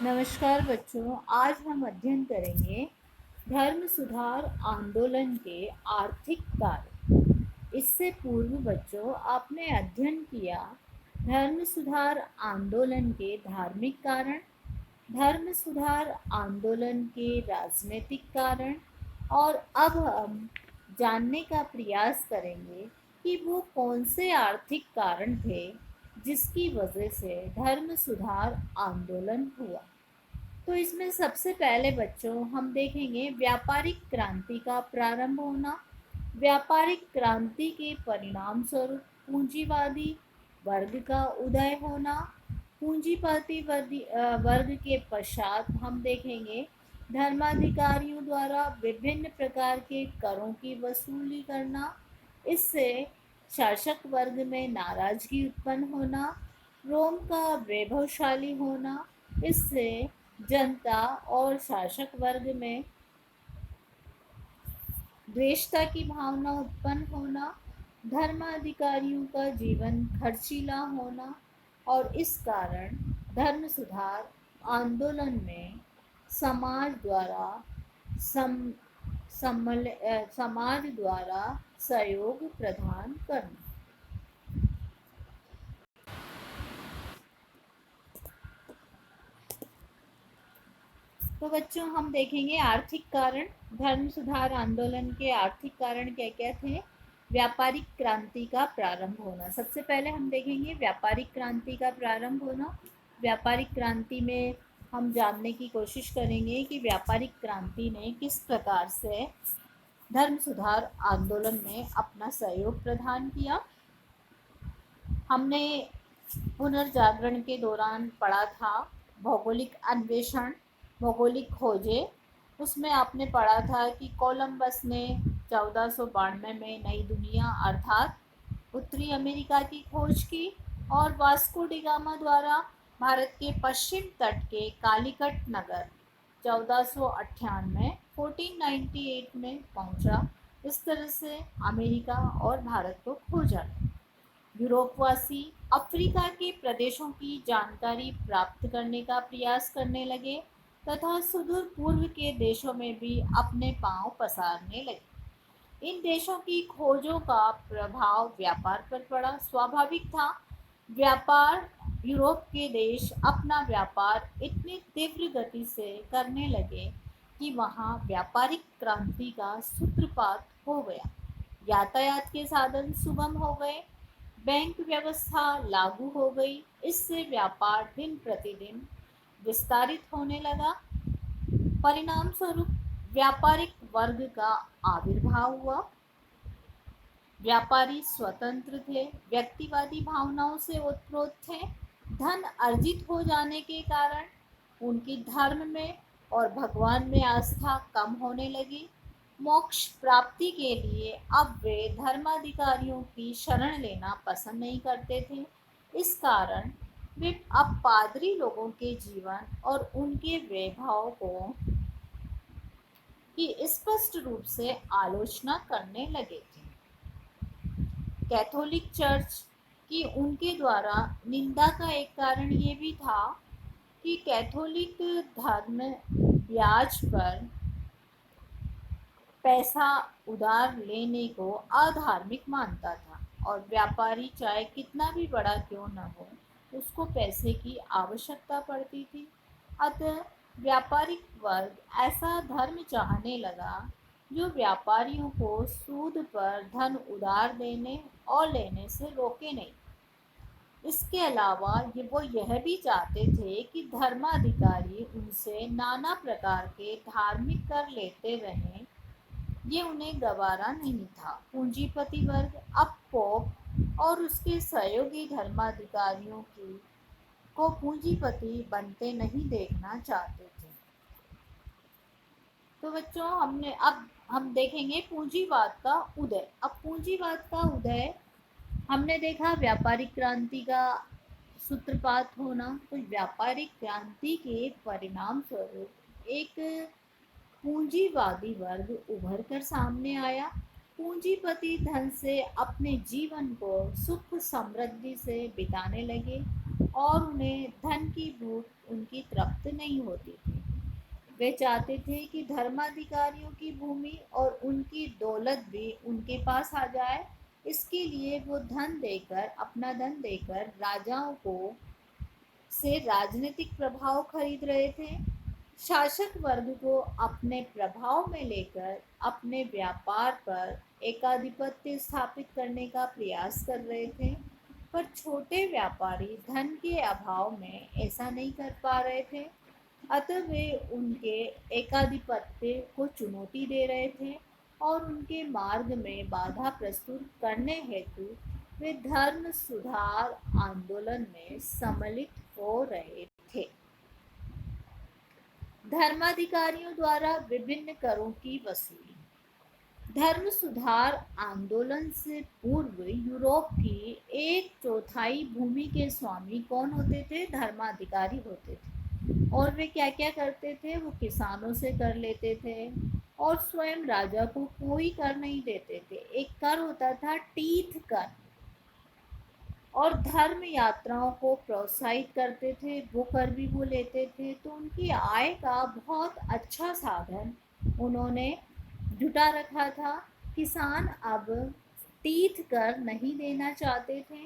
नमस्कार बच्चों, आज हम अध्ययन करेंगे धर्म सुधार आंदोलन के आर्थिक कार्य। इससे पूर्व बच्चों आपने अध्ययन किया धर्म सुधार आंदोलन के धार्मिक कारण, धर्म सुधार आंदोलन के राजनीतिक कारण, और अब हम जानने का प्रयास करेंगे कि वो कौन से आर्थिक कारण थे जिसकी वजह से धर्म सुधार आंदोलन हुआ। तो इसमें सबसे पहले बच्चों हम देखेंगे व्यापारिक क्रांति का प्रारंभ होना। व्यापारिक क्रांति के परिणाम स्वरूप पूंजीवादी वर्ग का उदय होना। पूंजीपति वर्ग के पश्चात हम देखेंगे धर्माधिकारियों द्वारा विभिन्न प्रकार के करों की वसूली करना। इससे शासक वर्ग में नाराजगी उत्पन्न होना। रोम का वैभवशाली होना, इससे जनता और शासक वर्ग में द्वेषता की भावना उत्पन्न होना। धर्माधिकारियों का जीवन खर्चीला होना, और इस कारण धर्म सुधार आंदोलन में समाज द्वारा समाज द्वारा सहयोग प्रदान करना। तो बच्चों हम देखेंगे आर्थिक कारण। धर्म सुधार आंदोलन के आर्थिक कारण क्या क्या थे। व्यापारिक क्रांति का प्रारंभ होना, सबसे पहले हम देखेंगे व्यापारिक क्रांति का प्रारंभ होना। व्यापारिक क्रांति में हम जानने की कोशिश करेंगे कि व्यापारिक क्रांति ने किस प्रकार से धर्म सुधार आंदोलन में अपना सहयोग प्रदान किया। हमने पुनर्जागरण के दौरान पढ़ा था भौगोलिक अन्वेषण, भौगोलिक खोजें। उसमें आपने पढ़ा था कि कोलंबस ने 1492 में नई दुनिया अर्थात उत्तरी अमेरिका की खोज की, और वास्को डी गामा द्वारा भारत के पश्चिम तट के कालीकट नगर 1498 1498 में पहुंचा। इस तरह से अमेरिका और भारत को खोजा। यूरोपवासी अफ्रीका के प्रदेशों की जानकारी प्राप्त करने का प्रयास करने लगे तथा सुदूर पूर्व के देशों में भी अपने पांव पसारने लगे। इन देशों की खोजों का प्रभाव व्यापार पर पड़ा। स्वाभाविक था, व्यापार यूरोप के देश अपना व्यापार इतनी तीव्र गति से करने लगे कि वहाँ व्यापारिक क्रांति का सूत्रपात हो गया। यातायात के साधन सुगम हो गए, बैंक व्यवस्था लागू हो गई। इससे व्यापार दिन प्रतिदिन विस्तारित होने लगा। परिणाम स्वरूप व्यापारिक वर्ग का आविर्भाव हुआ। व्यापारी स्वतंत्र थे, व्यक्तिवादी भावनाओं से ओतप्रोत थे। धन अर्जित हो जाने के कारण उनकी धर्म में और भगवान में आस्था कम होने लगी। मोक्ष प्राप्ति के लिए अब वे धर्माधिकारियों की शरण लेना पसंद नहीं करते थे। इस कारण वे अब पादरी लोगों के जीवन और उनके वैभव को की स्पष्ट रूप से आलोचना करने लगे थे। कैथोलिक चर्च की उनके द्वारा निंदा का एक कारण ये भी था कि कैथोलिक धर्म ब्याज पर पैसा उधार लेने को अधार्मिक मानता था, और व्यापारी चाहे कितना भी बड़ा क्यों न हो, उसको पैसे की आवश्यकता पड़ती थी। अतः व्यापारिक वर्ग ऐसा धर्म चाहने लगा जो व्यापारियों को सूद पर धन उधार देने और लेने से रोके नहीं। इसके अलावा वो यह भी चाहते थे कि धर्माधिकारी उनसे नाना प्रकार के धार्मिक कर लेते रहें। ये उन्हें गवारा नहीं था। पूंजीपति वर्ग अब पोप और उसके सहयोगी धर्माधिकारियों की को पूंजीपति बनते नहीं देखना चाहते थे। तो बच्चों अब हम देखेंगे पूंजीवाद का उदय। अब पूंजीवाद का उदय हमने देखा व्यापारिक क्रांति का सूत्रपात होना। तो व्यापारिक क्रांति के परिणाम स्वरूप एक पूंजीवादी वर्ग उभर कर सामने आया। पूंजीपति धन से अपने जीवन को सुख समृद्धि से बिताने लगे और उन्हें धन की भूख उनकी तृप्त नहीं होती थी। वे चाहते थे कि धर्माधिकारियों की भूमि और उनकी दौलत भी उनके पास आ जाए। इसके लिए वो अपना धन देकर राजाओं को से राजनीतिक प्रभाव खरीद रहे थे। शासक वर्ग को अपने प्रभाव में लेकर अपने व्यापार पर एकाधिपत्य स्थापित करने का प्रयास कर रहे थे, पर छोटे व्यापारी धन के अभाव में ऐसा नहीं कर पा रहे थे। अतः वे उनके एकाधिपत्य को चुनौती दे रहे थे और उनके मार्ग में बाधा प्रस्तुत करने हेतु वे धर्म सुधार आंदोलन में सम्मिलित हो रहे थे। धर्माधिकारियों द्वारा विभिन्न करों की वसूली। धर्म सुधार आंदोलन से पूर्व यूरोप की 1/4 भूमि के स्वामी कौन होते थे? धर्माधिकारी होते थे। और वे क्या क्या करते थे? वो किसानों से कर लेते थे और स्वयं राजा को कोई कर नहीं देते थे। एक कर होता था तीर्थ कर, और धर्म यात्राओं को प्रोत्साहित करते थे, वो कर भी वो लेते थे। तो उनकी आय का बहुत अच्छा साधन उन्होंने जुटा रखा था। किसान अब तीर्थ कर नहीं देना चाहते थे,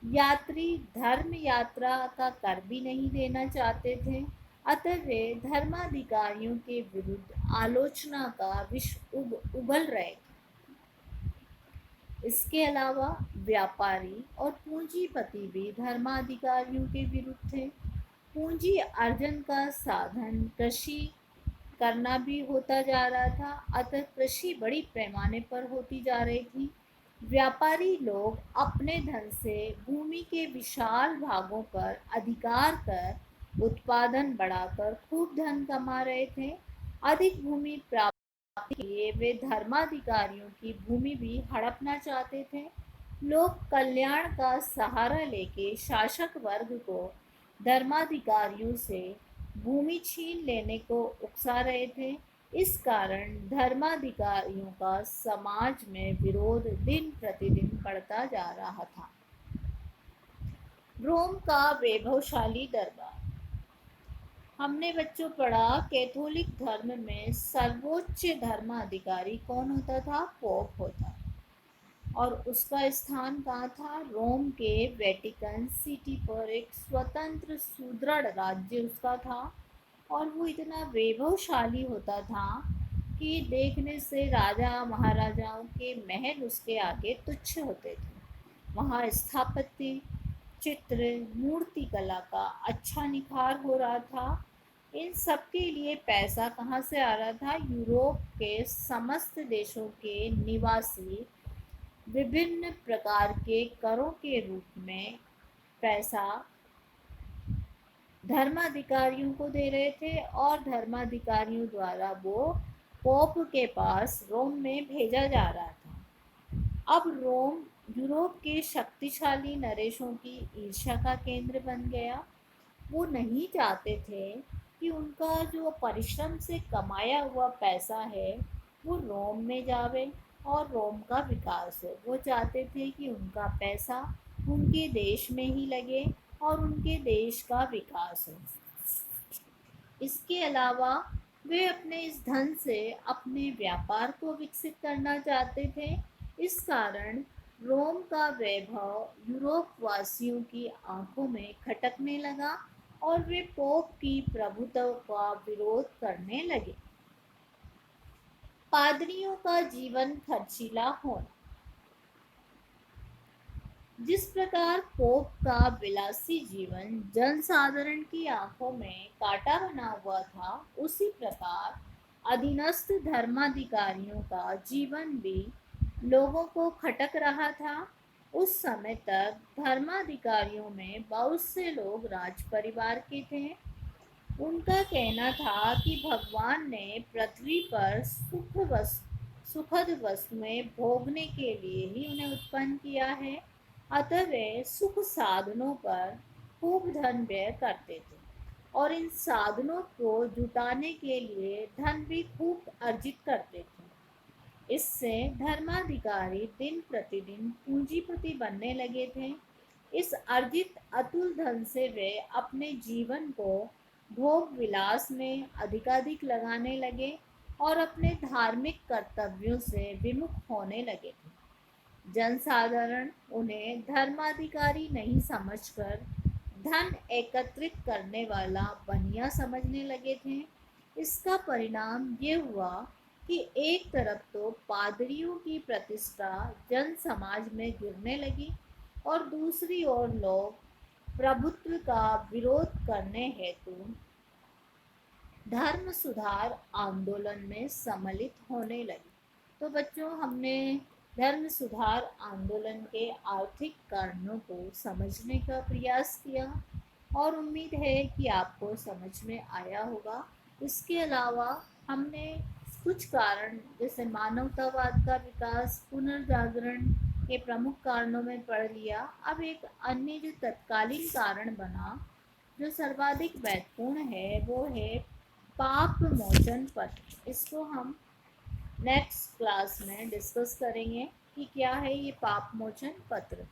यात्री धर्म यात्रा का कर भी नहीं देना चाहते थे। अतः वे धर्माधिकारियों के विरुद्ध आलोचना का विष उगल रहे थे। इसके अलावा व्यापारी और पूंजीपति भी धर्माधिकारियों के विरुद्ध थे। पूंजी अर्जन का साधन कृषि करना भी होता जा रहा था, अतः कृषि बड़ी पैमाने पर होती जा रही थी। व्यापारी लोग अपने धन से भूमि के विशाल भागों पर अधिकार कर उत्पादन बढ़ाकर खूब धन कमा रहे थे। अधिक भूमि प्राप्त के लिए वे धर्माधिकारियों की भूमि भी हड़पना चाहते थे। लोक कल्याण का सहारा लेके शासक वर्ग को धर्माधिकारियों से भूमि छीन लेने को उकसा रहे थे। इस कारण धर्माधिकारियों का समाज में विरोध दिन प्रतिदिन बढ़ता जा रहा था। रोम का वैभवशाली दरबार। हमने बच्चों पढ़ा कैथोलिक धर्म में सर्वोच्च धर्माधिकारी कौन होता था? पोप होता। और उसका स्थान कहाँ था? रोम के वेटिकन सिटी पर एक स्वतंत्र सुदृढ़ राज्य उसका था। और वो इतना वैभवशाली होता था कि देखने से राजा महाराजाओं के महल उसके आगे तुच्छ होते थे। वहाँ स्थापत्य, चित्र, मूर्ति कला का अच्छा निखार हो रहा था। इन सब के लिए पैसा कहाँ से आ रहा था? यूरोप के समस्त देशों के निवासी विभिन्न प्रकार के करों के रूप में पैसा धर्माधिकारियों को दे रहे थे और धर्माधिकारियों द्वारा वो पोप के पास रोम में भेजा जा रहा था। अब रोम यूरोप के शक्तिशाली नरेशों की ईर्ष्या का केंद्र बन गया। वो नहीं चाहते थे कि उनका जो परिश्रम से कमाया हुआ पैसा है वो रोम में जावे और रोम का विकास हो। वो चाहते थे कि उनका पैसा उनके देश में ही लगे और उनके देश का विकास हो। इसके अलावा वे अपने इस धन से अपने व्यापार को विकसित करना चाहते थे। इस कारण रोम का वैभव यूरोप वासियों की आंखों में खटकने लगा और वे पोप की प्रभुत्व का विरोध करने लगे। पादरियों का जीवन खर्चीला होना। जिस प्रकार पोप का विलासी जीवन जनसाधारण की आंखों में कांटा बना हुआ था, उसी प्रकार अधीनस्थ धर्माधिकारियों का जीवन भी लोगों को खटक रहा था। उस समय तक धर्माधिकारियों में बहुत से लोग राज परिवार के थे। उनका कहना था कि भगवान ने पृथ्वी पर सुखद वस्तुएं भोगने के लिए ही उन्हें उत्पन्न किया है, अतः वे सुख साधनों पर खूब धन व्यय करते थे और इन साधनों को जुटाने के लिए धन भी खूब अर्जित करते थे। इससे धर्माधिकारी दिन प्रतिदिन पूंजीपति बनने लगे थे। इस अर्जित अतुल धन से वे अपने जीवन को भोग विलास में अधिकाधिक लगाने लगे और अपने धार्मिक कर्तव्यों से विमुख होने लगे थे। जनसाधारण उन्हें धर्माधिकारी नहीं समझकर धन एकत्रित करने वाला बनिया समझने लगे थे। इसका परिणाम ये हुआ कि एक तरफ तो पादरियों की प्रतिष्ठा जन समाज में गिरने लगी और दूसरी ओर लोग प्रभुत्व का विरोध करने हेतु धर्म सुधार आंदोलन में सम्मिलित होने लगी। तो बच्चों, हमने धर्म सुधार आंदोलन के आर्थिक कारणों को समझने का प्रयास किया और उम्मीद है कि आपको समझ में आया होगा। इसके अलावा हमने कुछ कारण जैसे मानवतावाद का विकास, पुनर्जागरण के प्रमुख कारणों में पढ़ लिया। अब एक अन्य जो तत्कालीन कारण बना, जो सर्वाधिक महत्वपूर्ण है, वो है पाप मोचन पत्र। इसको हम नेक्स्ट क्लास में डिस्कस करेंगे कि क्या है ये पाप मोचन पत्र।